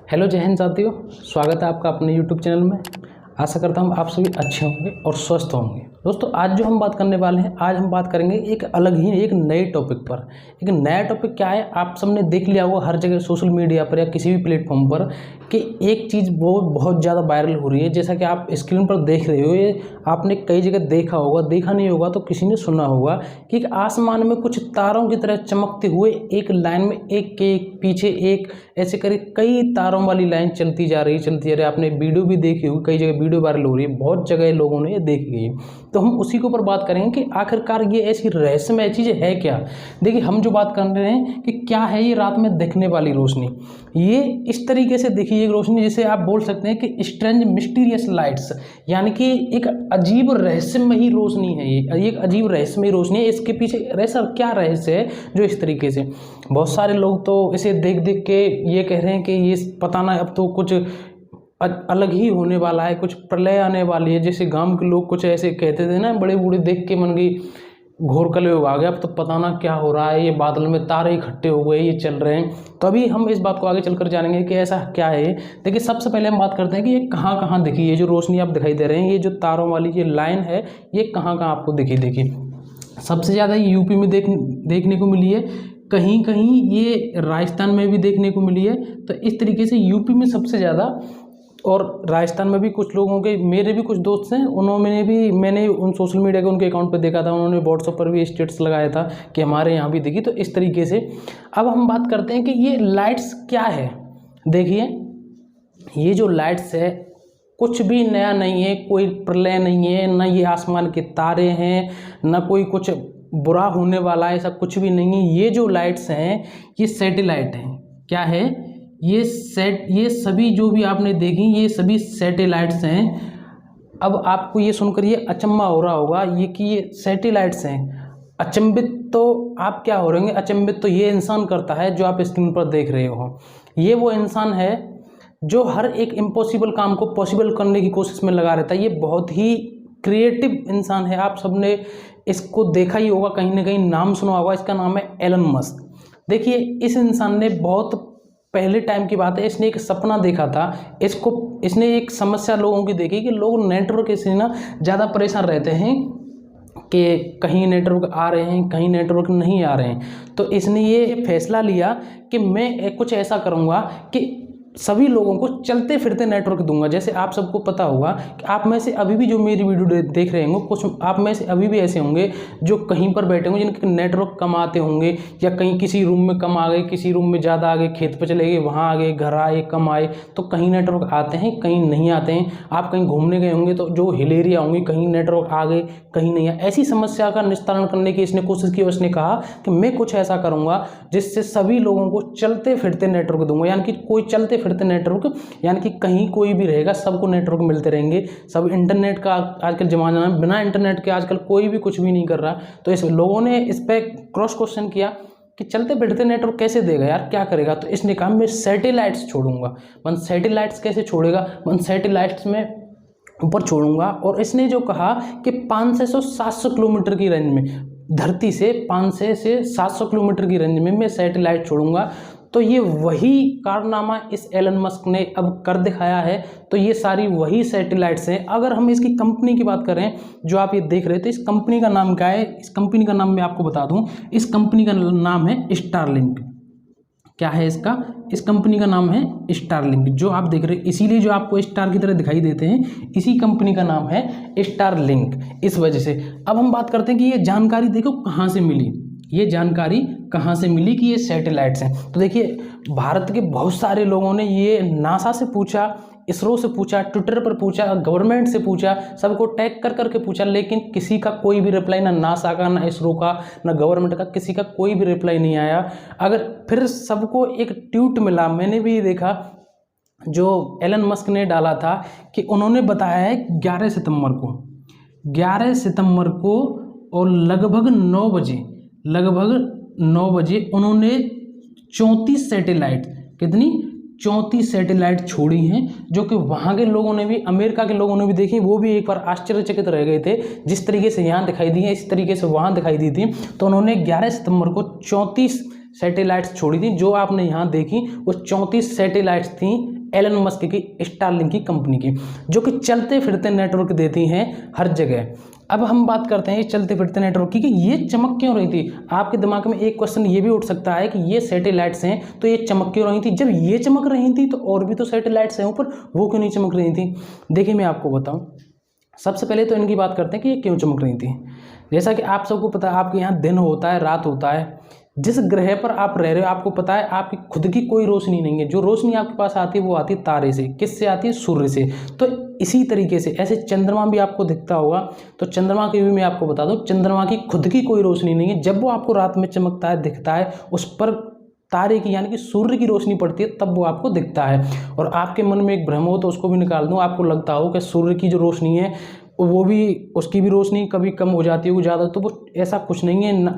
Hello जय हिंद साथियों, स्वागत है आपका अपने यूट्यूब चैनल में। आशा करता हूँ आप सभी अच्छे होंगे और स्वस्थ होंगे। दोस्तों आज जो हम बात करने वाले हैं, आज हम बात करेंगे एक अलग ही एक नए टॉपिक पर। एक नया टॉपिक क्या है, आप सबने देख लिया होगा हर जगह सोशल मीडिया पर या किसी भी प्लेटफॉर्म पर कि एक चीज़ वो बहुत ज़्यादा वायरल हो रही है। जैसा कि आप स्क्रीन पर देख रहे हो, ये आपने कई जगह देखा होगा, देखा नहीं होगा तो किसी ने सुना होगा कि एक आसमान में कुछ तारों की तरह चमकते हुए एक लाइन में एक के एक पीछे एक ऐसे करीब कई तारों वाली लाइन चलती जा रही है। आपने वीडियो भी देखी होगी, कई जगह वीडियो वायरल हो रही है, बहुत जगह लोगों ने ये देखी गई है। तो हम उसी के ऊपर बात करेंगे कि आखिरकार ये ऐसी रहस्यमय चीज़ है क्या। देखिए हम जो बात कर रहे हैं कि क्या है ये रात में दिखने वाली रोशनी। ये इस तरीके से देखिए एक रोशनी जिसे आप बोल सकते हैं कि स्ट्रेंज मिस्टीरियस लाइट्स, यानी कि एक अजीब रहस्यमयी रोशनी है। ये एक अजीब रहस्यमयी रोशनी है। इसके पीछे ऐसा क्या रहस्य है जो इस तरीके से बहुत सारे लोग तो इसे देख देख के ये कह रहे हैं कि ये पता ना अब तो कुछ अलग ही होने वाला है, कुछ प्रलय आने वाली है। जैसे गांव के लोग कुछ ऐसे कहते थे ना, बड़े बूढ़े देख के मन गई घोर कलयुग आ गया, अब तो पता ना क्या हो रहा है, ये बादल में तारे इकट्ठे हो गए, ये चल रहे हैं। तो अभी हम इस बात को आगे चलकर जानेंगे कि ऐसा क्या है। देखिए सबसे पहले हम बात करते हैं कि ये कहाँ कहाँ दिखी, ये जो रोशनी आप दिखाई दे रहे हैं, ये जो तारों वाली ये लाइन है, ये कहाँ कहाँ आपको दिखी। देखिए सबसे ज़्यादा यूपी में देखने को मिली है, कहीं कहीं ये राजस्थान में भी देखने को मिली है। तो इस तरीके से यूपी में सबसे ज़्यादा, और राजस्थान में भी कुछ लोगों के, मेरे भी कुछ दोस्त हैं, उन्होंने भी, मैंने उन सोशल मीडिया के उनके अकाउंट पर देखा था, उन्होंने व्हाट्सएप पर भी स्टेटस लगाया था कि हमारे यहाँ भी दिखी। तो इस तरीके से अब हम बात करते हैं कि ये लाइट्स क्या है। देखिए ये जो लाइट्स है कुछ भी नया नहीं है, कोई प्रलय नहीं है, ना ये आसमान के तारे हैं, ना कोई कुछ बुरा होने वाला है, ऐसा कुछ भी नहीं है। ये जो लाइट्स हैं ये सैटेलाइट हैं। क्या है ये सभी जो भी आपने देखी ये सभी सैटेलाइट्स हैं। अब आपको ये सुनकर ये अचंभा हो रहा होगा ये कि ये सैटेलाइट्स हैं। अचंभित तो आप क्या हो रहे हैं, अचंभित तो ये इंसान करता है जो आप स्क्रीन पर देख रहे हो। ये वो इंसान है जो हर एक इम्पॉसिबल काम को पॉसिबल करने की कोशिश में लगा रहता है। ये बहुत ही क्रिएटिव इंसान है। आप सबने इसको देखा ही होगा, कहीं ना कहीं नाम सुना होगा, इसका नाम है एलन मस्क। देखिए इस इंसान ने बहुत पहले टाइम की बात है, इसने एक सपना देखा था। इसने एक समस्या लोगों की देखी कि लोग नेटवर्क से ना ज़्यादा परेशान रहते हैं कि कहीं नेटवर्क आ रहे हैं, कहीं नेटवर्क नहीं आ रहे हैं। तो इसने ये फैसला लिया कि मैं कुछ ऐसा करूँगा कि सभी लोगों को चलते फिरते नेटवर्क दूंगा। जैसे आप सबको पता होगा कि आप में से अभी भी जो मेरी वीडियो देख रहे होंगे, कुछ आप में से अभी भी ऐसे होंगे जो कहीं पर बैठे होंगे जिनके नेटवर्क कम आते होंगे, या कहीं किसी रूम में कम आ गए, किसी रूम में ज़्यादा आ गए, खेत पर चले गए, वहाँ आ गए, घर आए, कम आए। तो कहीं नेटवर्क आते हैं, कहीं नहीं आते हैं। आप कहीं घूमने गए होंगे तो जो हिल एरिया होंगी, कहीं नेटवर्क आ गए, कहीं नहीं आए। ऐसी समस्या का निस्तारण करने की इसने कोशिश की और इसने कहा कि मैं कुछ ऐसा करूँगा जिससे सभी लोगों को चलते फिरते नेटवर्क दूंगा। यानी कि कोई चलते फिरते नेटवर्क, यानी कि कहीं कोई भी रहेगा, सबको नेटवर्क मिलते रहेंगे। सब इंटरनेट का आजकल जमाना है, बिना इंटरनेट के आजकल कोई भी कुछ भी नहीं कर रहा। तो इस लोगों ने इस पर क्रॉस क्वेश्चन किया कि चलते फिरते नेटवर्क कैसे देगा यार, क्या करेगा। तो इसने कहा मैं सैटेलाइट्स छोड़ूंगा। मन सैटेलाइट्स कैसे छोड़ेगा, मन सैटेलाइट्स में ऊपर छोड़ूंगा। और इसने जो कहा कि 500 से 700 किलोमीटर की रेंज में, धरती से 500 से 700 किलोमीटर की रेंज में मैं सैटेलाइट छोड़ूंगा। तो ये वही कारनामा इस एलन मस्क ने अब कर दिखाया है। तो ये सारी वही सैटेलाइट्स हैं। अगर हम इसकी कंपनी की बात करें जो आप ये देख रहे थे, इस कंपनी का नाम क्या है, इस कंपनी का नाम मैं आपको बता दूं। इस कंपनी का नाम है स्टारलिंक। क्या है इसका, इस कंपनी का नाम है स्टारलिंक। जो आप देख रहे हैं, इसीलिए जो आपको स्टार की तरह दिखाई देते हैं, इसी कंपनी का नाम है स्टारलिंक, इस वजह से। अब हम बात करते हैं कि ये जानकारी देखो कहाँ से मिली। ये जानकारी कहाँ से मिली कि ये सैटेलाइट्स हैं। तो देखिए भारत के बहुत सारे लोगों ने ये नासा से पूछा, इसरो से पूछा, ट्विटर पर पूछा, गवर्नमेंट से पूछा, सबको टैग कर करके पूछा, लेकिन किसी का कोई भी रिप्लाई, ना नासा का, ना इसरो का, ना गवर्नमेंट का, किसी का कोई भी रिप्लाई नहीं आया। अगर फिर सबको एक ट्वीट मिला, मैंने भी देखा, जो एलन मस्क ने डाला था कि उन्होंने बताया है 11 सितंबर को और लगभग 9 बजे उन्होंने 34 सैटेलाइट, कितनी 34 सैटेलाइट छोड़ी हैं, जो कि वहाँ के लोगों ने भी, अमेरिका के लोगों ने भी देखी। वो भी एक बार आश्चर्यचकित रह गए थे, जिस तरीके से यहाँ दिखाई दी है इस तरीके से वहाँ दिखाई दी थी। तो उन्होंने 11 सितंबर को 34 सैटेलाइट्स छोड़ी थी। जो आपने यहाँ देखी वो 34 सैटेलाइट्स थी एलन मस्क की स्टारलिंक की कंपनी की, जो कि चलते फिरते नेटवर्क देती हैं हर जगह। अब हम बात करते हैं चलते फिरते नेटवर्क की कि ये चमक क्यों रही थी। आपके दिमाग में एक क्वेश्चन ये भी उठ सकता है कि ये सैटेलाइट्स हैं तो ये चमक क्यों रही थी, जब ये चमक रही थी तो और भी तो सैटेलाइट्स हैं ऊपर, वो क्यों नहीं चमक रही थी। देखिए मैं आपको बताऊं, सबसे पहले तो इनकी बात करते हैं कि ये क्यों चमक रही थी। जैसा कि आप सबको पता है, आपके यहाँ दिन होता है, रात होता है, जिस ग्रह पर आप रह रहे हो आपको पता है आपकी खुद की कोई रोशनी नहीं है। जो रोशनी आपके पास आती है वो आती है तारे से। किससे आती है? सूर्य से। तो इसी तरीके से ऐसे चंद्रमा भी आपको दिखता होगा, तो चंद्रमा की भी मैं आपको बता दूं, चंद्रमा की खुद की कोई रोशनी नहीं है। जब वो आपको रात में चमकता है, दिखता है, उस पर तारे की यानी कि सूर्य की रोशनी पड़ती है, तब वो आपको दिखता है। और आपके मन में एक भ्रम हो तो उसको भी निकाल दूं, आपको लगता हो कि सूर्य की जो रोशनी है वो भी, उसकी भी रोशनी कभी कम हो जाती है ज़्यादा, तो वो ऐसा कुछ नहीं है।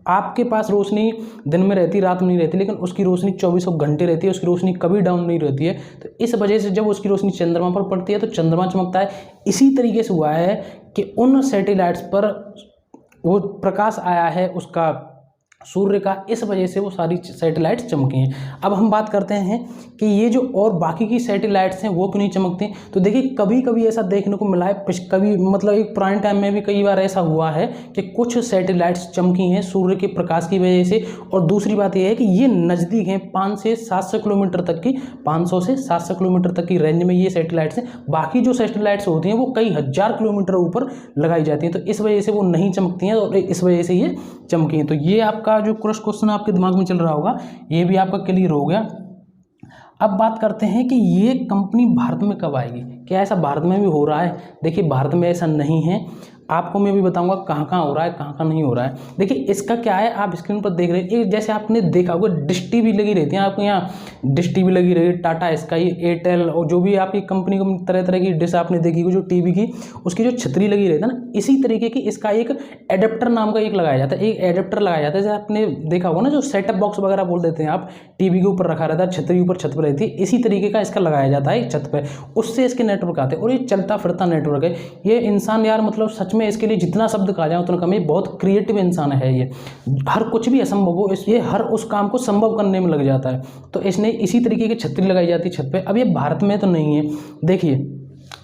आपके पास रोशनी दिन में रहती, रात में नहीं रहती, लेकिन उसकी रोशनी 24 घंटे रहती है, उसकी रोशनी कभी डाउन नहीं रहती है। तो इस वजह से जब उसकी रोशनी चंद्रमा पर पड़ती है तो चंद्रमा चमकता है। इसी तरीके से हुआ है कि उन सैटेलाइट्स पर वो प्रकाश आया है उसका सूर्य का, इस वजह से वो सारी सैटेलाइट्स चमकी हैं। अब हम बात करते हैं कि ये जो और बाकी की सैटेलाइट्स हैं वो क्यों नहीं चमकती। तो देखिए कभी कभी ऐसा देखने को मिला है, कभी मतलब एक पुराने टाइम में भी कई बार ऐसा हुआ है कि कुछ सैटेलाइट्स चमकी हैं सूर्य के प्रकाश की वजह से। और दूसरी बात यह है कि ये नज़दीक हैं, 500 से 700 किलोमीटर तक की, 500 से 700 किलोमीटर तक की रेंज में ये सैटेलाइट्स हैं। बाकी जो सैटेलाइट्स होती हैं वो कई हज़ार किलोमीटर ऊपर लगाई जाती हैं, तो इस वजह से वो नहीं चमकती हैं और इस वजह से ये चमकी हैं। तो ये आपका जो क्रॉस क्वेश्चन आपके दिमाग में चल रहा होगा, ये भी आपका क्लियर हो गया। अब बात करते हैं कि ये कंपनी भारत में कब आएगी, क्या ऐसा भारत में भी हो रहा है। देखिए भारत में ऐसा नहीं है, आपको मैं भी बताऊंगा कहाँ कहाँ हो रहा है, कहाँ कहाँ नहीं हो रहा है। देखिए इसका क्या है, आप स्क्रीन पर देख रहे हैं, जैसे आपने देखा होगा डिश टीवी लगी रहती है, आपको यहाँ डिश टीवी लगी रही है, टाटा स्काई, एयरटेल और जो भी आपकी कंपनी को तरह तरह की डिश आपने देखी हो जो टीवी की, उसकी जो छतरी लगी रहती है ना, इसी तरीके की इसका एक एडेप्टर नाम का एक लगाया जाता है, एक एडेप्टर लगाया जाता है। जैसे आपने देखा होगा ना जो सेटअप बॉक्स वगैरह बोल देते हैं आप, टीवी के ऊपर रखा रहता है, छतरी ऊपर छत पर रहती है, इसी तरीके का इसका लगाया जाता है छत पर, उससे इसके नेटवर्क आते हैं। और ये चलता फिरता नेटवर्क है। ये इंसान यार मतलब सच में इसके लिए जितना शब्द कहा जाए उतना कम है, बहुत क्रिएटिव इंसान है ये, हर कुछ भी असंभव हो ये हर उस काम को संभव करने में लग जाता है। तो इसने इसी तरीके की छतरी लगाई जाती है छत पे। अब ये भारत में तो नहीं है। देखिए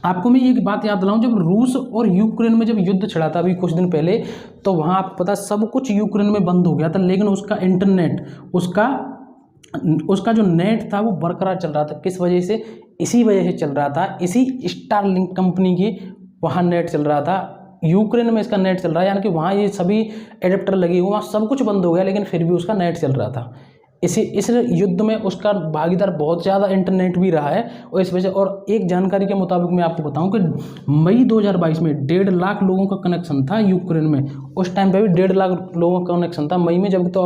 आपको मैं एक बात याद दिलाऊं, जब रूस और यूक्रेन में जब युद्ध छिड़ा था अभी कुछ दिन पहले, तो वहाँ आपको पता सब कुछ यूक्रेन में बंद हो गया था, लेकिन उसका इंटरनेट, उसका जो नेट था वो बरकरार चल रहा था। किस वजह से? इसी वजह से चल रहा था, इसी स्टारलिंक कंपनी की वहाँ नेट चल रहा था। यूक्रेन में इसका नेट चल रहा है, यानी कि वहाँ ये सभी एडेप्टर लगे हुए, वहाँ सब कुछ बंद हो गया, लेकिन फिर भी उसका नेट चल रहा था। इस युद्ध में उसका भागीदार बहुत ज़्यादा इंटरनेट भी रहा है। और इस वजह, और एक जानकारी के मुताबिक मैं आपको बताऊं कि मई 2022 में 1.5 लाख लोगों का कनेक्शन था यूक्रेन में। उस टाइम पे भी 1.5 लाख लोगों का कनेक्शन था मई में, जब तो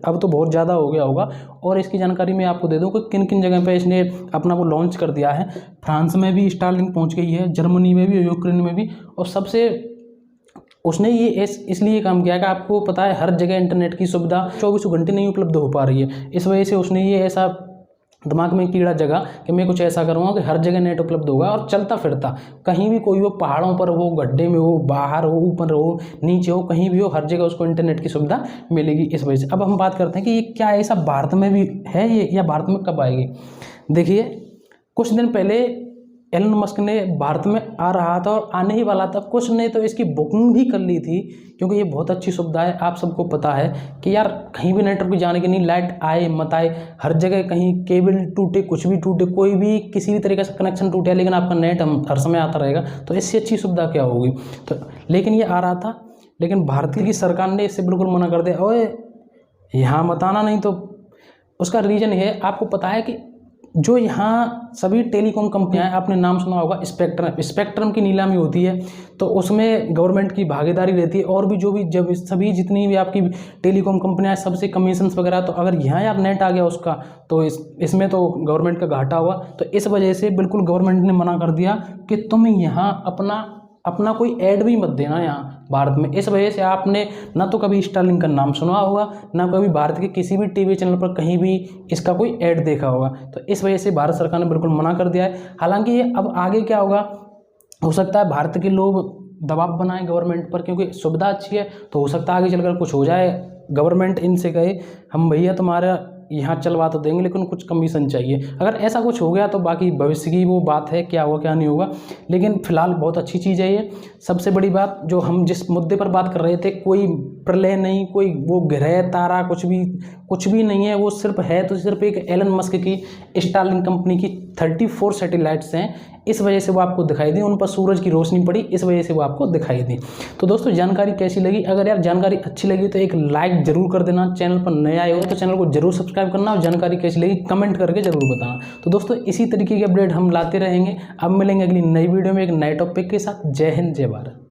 अब तो बहुत ज़्यादा हो गया होगा। और इसकी जानकारी मैं आपको दे दूं कि किन किन जगह पे इसने अपना वो लॉन्च कर दिया है। फ्रांस में भी स्टारलिंक पहुँच गई है, जर्मनी में भी, यूक्रेन में भी। और सबसे उसने ये इसलिए काम किया कि आपको पता है हर जगह इंटरनेट की सुविधा 24 घंटे नहीं उपलब्ध हो पा रही है। इस वजह से उसने ये ऐसा दिमाग में कीड़ा जगा कि मैं कुछ ऐसा करूँगा कि हर जगह नेट उपलब्ध होगा और चलता फिरता, कहीं भी कोई हो, पहाड़ों पर हो, गड्ढे में हो, बाहर हो, ऊपर हो, नीचे हो, कहीं भी हो, हर जगह उसको इंटरनेट की सुविधा मिलेगी। इस वजह से अब हम बात करते हैं कि ये क्या ऐसा भारत में भी है ये, या भारत में कब आएगी। देखिए कुछ दिन पहले एलन मस्क ने भारत में आ रहा था और आने ही वाला था, कुछ ने तो इसकी बुकिंग भी कर ली थी, क्योंकि ये बहुत अच्छी सुविधा है। आप सबको पता है कि यार कहीं भी नेटवर्क जाने की नहीं, लाइट आए मत आए, हर जगह कहीं केबल टूटे, कुछ भी टूटे, कोई भी किसी भी तरीके से कनेक्शन टूटे, लेकिन आपका नेट हर समय आता रहेगा। तो इससे अच्छी सुविधा क्या होगी। तो लेकिन ये आ रहा था, लेकिन भारतीय की सरकार ने इससे बिल्कुल मना कर दिया, ओए यहाँ मत आना। नहीं तो उसका रीज़न है, आपको पता है कि जो यहाँ सभी टेलीकॉम कंपनियां हैं, आपने नाम सुना होगा स्पेक्ट्रम की नीलामी होती है, तो उसमें गवर्नमेंट की भागीदारी रहती है। और भी जो भी जब सभी जितनी भी आपकी टेलीकॉम कंपनियां हैं सबसे कमीशंस वगैरह, तो अगर यहाँ यार नेट आ गया उसका तो इसमें तो गवर्नमेंट का घाटा हुआ। तो इस वजह से बिल्कुल गवर्नमेंट ने मना कर दिया कि तुम यहाँ अपना कोई ऐड भी मत देना यहाँ भारत में। इस वजह से आपने ना तो कभी स्टारलिंक का नाम सुना होगा, ना कभी भारत के किसी भी टीवी चैनल पर कहीं भी इसका कोई ऐड देखा होगा। तो इस वजह से भारत सरकार ने बिल्कुल मना कर दिया है। हालांकि ये अब आगे क्या होगा, हो सकता है भारत के लोग दबाव बनाएं गवर्नमेंट पर, क्योंकि सुविधा अच्छी है, तो हो सकता है आगे चलकर कुछ हो जाए, गवर्नमेंट इनसे कहे हम भैया तुम्हारा यहाँ चलवा तो देंगे लेकिन कुछ कमीशन चाहिए। अगर ऐसा कुछ हो गया तो बाकी भविष्य की वो बात है, क्या होगा क्या नहीं होगा, लेकिन फिलहाल बहुत अच्छी चीज़ है ये। सबसे बड़ी बात जो हम जिस मुद्दे पर बात कर रहे थे, कोई प्रलय नहीं, कोई वो ग्रह तारा कुछ भी नहीं है, वो सिर्फ है तो सिर्फ एक एलन मस्क की स्टारलिंक कंपनी की 34 सैटेलाइट्स हैं, इस वजह से वो आपको दिखाई दी, उन पर सूरज की रोशनी पड़ी, इस वजह से वो आपको दिखाई दी। तो दोस्तों जानकारी कैसी लगी? अगर यार जानकारी अच्छी लगी तो एक लाइक जरूर कर देना, चैनल पर नए आए हो तो चैनल को जरूर सब्सक्राइब करना, और जानकारी कैसी लगी कमेंट करके जरूर बताना। तो दोस्तों इसी तरीके की अपडेट हम लाते रहेंगे। अब मिलेंगे अगली नई वीडियो में एक नए टॉपिक के साथ। जय हिंद, जय भारत।